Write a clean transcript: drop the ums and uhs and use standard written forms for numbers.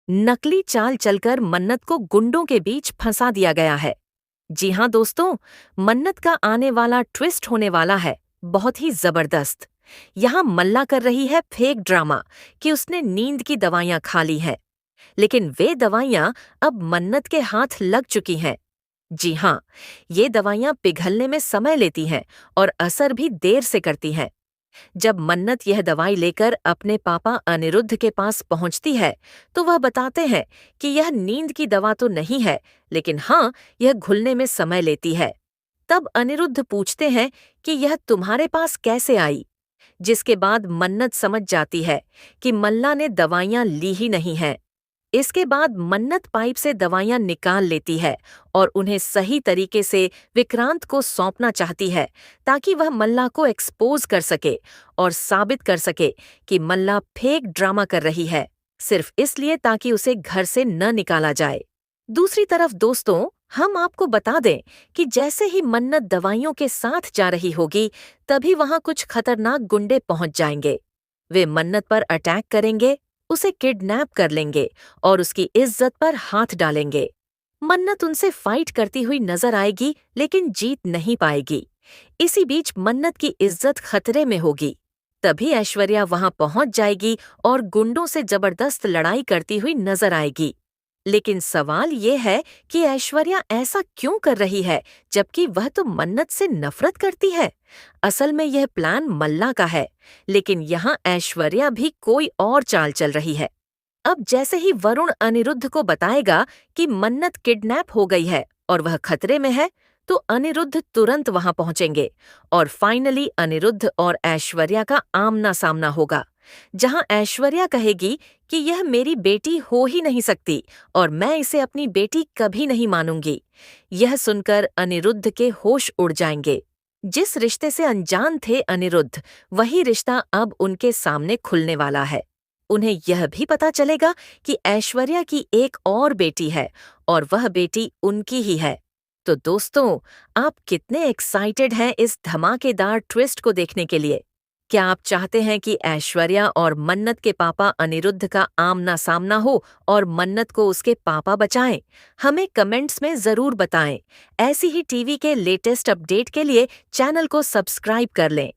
नकली चाल चलकर मन्नत को गुंडों के बीच फंसा दिया गया है। जी हाँ दोस्तों, मन्नत का आने वाला ट्विस्ट होने वाला है बहुत ही जबरदस्त। यहाँ मल्ला कर रही है फेक ड्रामा कि उसने नींद की दवाइयाँ खा ली हैं, लेकिन वे दवाइयाँ अब मन्नत के हाथ लग चुकी हैं। जी हाँ, ये दवाइयाँ पिघलने में समय लेती हैं और असर भी देर से करती हैं। जब मन्नत यह दवाई लेकर अपने पापा अनिरुद्ध के पास पहुंचती है, तो वह बताते हैं कि यह नींद की दवा तो नहीं है, लेकिन हाँ, यह घुलने में समय लेती है। तब अनिरुद्ध पूछते हैं कि यह तुम्हारे पास कैसे आई, जिसके बाद मन्नत समझ जाती है कि मल्ला ने दवाइयां ली ही नहीं हैं। इसके बाद मन्नत पाइप से दवाइयां निकाल लेती है और उन्हें सही तरीके से विक्रांत को सौंपना चाहती है, ताकि वह मल्ला को एक्सपोज कर सके और साबित कर सके कि मल्ला फेक ड्रामा कर रही है, सिर्फ इसलिए ताकि उसे घर से न निकाला जाए। दूसरी तरफ दोस्तों, हम आपको बता दें कि जैसे ही मन्नत दवाइयों के साथ जा रही होगी, तभी वहां कुछ खतरनाक गुंडे पहुंच जाएंगे। वे मन्नत पर अटैक करेंगे, उसे किडनैप कर लेंगे और उसकी इज्जत पर हाथ डालेंगे। मन्नत उनसे फाइट करती हुई नजर आएगी, लेकिन जीत नहीं पाएगी। इसी बीच मन्नत की इज्जत खतरे में होगी। तभी ऐश्वर्या वहां पहुंच जाएगी और गुंडों से जबरदस्त लड़ाई करती हुई नजर आएगी। लेकिन सवाल ये है कि ऐश्वर्या ऐसा क्यों कर रही है, जबकि वह तो मन्नत से नफरत करती है। असल में यह प्लान मल्ला का है, लेकिन यहाँ ऐश्वर्या भी कोई और चाल चल रही है। अब जैसे ही वरुण अनिरुद्ध को बताएगा कि मन्नत किडनैप हो गई है और वह खतरे में है, तो अनिरुद्ध तुरंत वहां पहुंचेंगे और फाइनली अनिरुद्ध और ऐश्वर्या का आमना सामना होगा, जहां ऐश्वर्या कहेगी कि यह मेरी बेटी हो ही नहीं सकती और मैं इसे अपनी बेटी कभी नहीं मानूंगी। यह सुनकर अनिरुद्ध के होश उड़ जाएंगे। जिस रिश्ते से अनजान थे अनिरुद्ध, वही रिश्ता अब उनके सामने खुलने वाला है। उन्हें यह भी पता चलेगा कि ऐश्वर्या की एक और बेटी है और वह बेटी उनकी ही है। तो दोस्तों, आप कितने एक्साइटेड हैं इस धमाकेदार ट्विस्ट को देखने के लिए? क्या आप चाहते हैं कि ऐश्वर्या और मन्नत के पापा अनिरुद्ध का आमना सामना हो और मन्नत को उसके पापा बचाएं? हमें कमेंट्स में जरूर बताएं। ऐसी ही टीवी के लेटेस्ट अपडेट के लिए चैनल को सब्सक्राइब कर लें।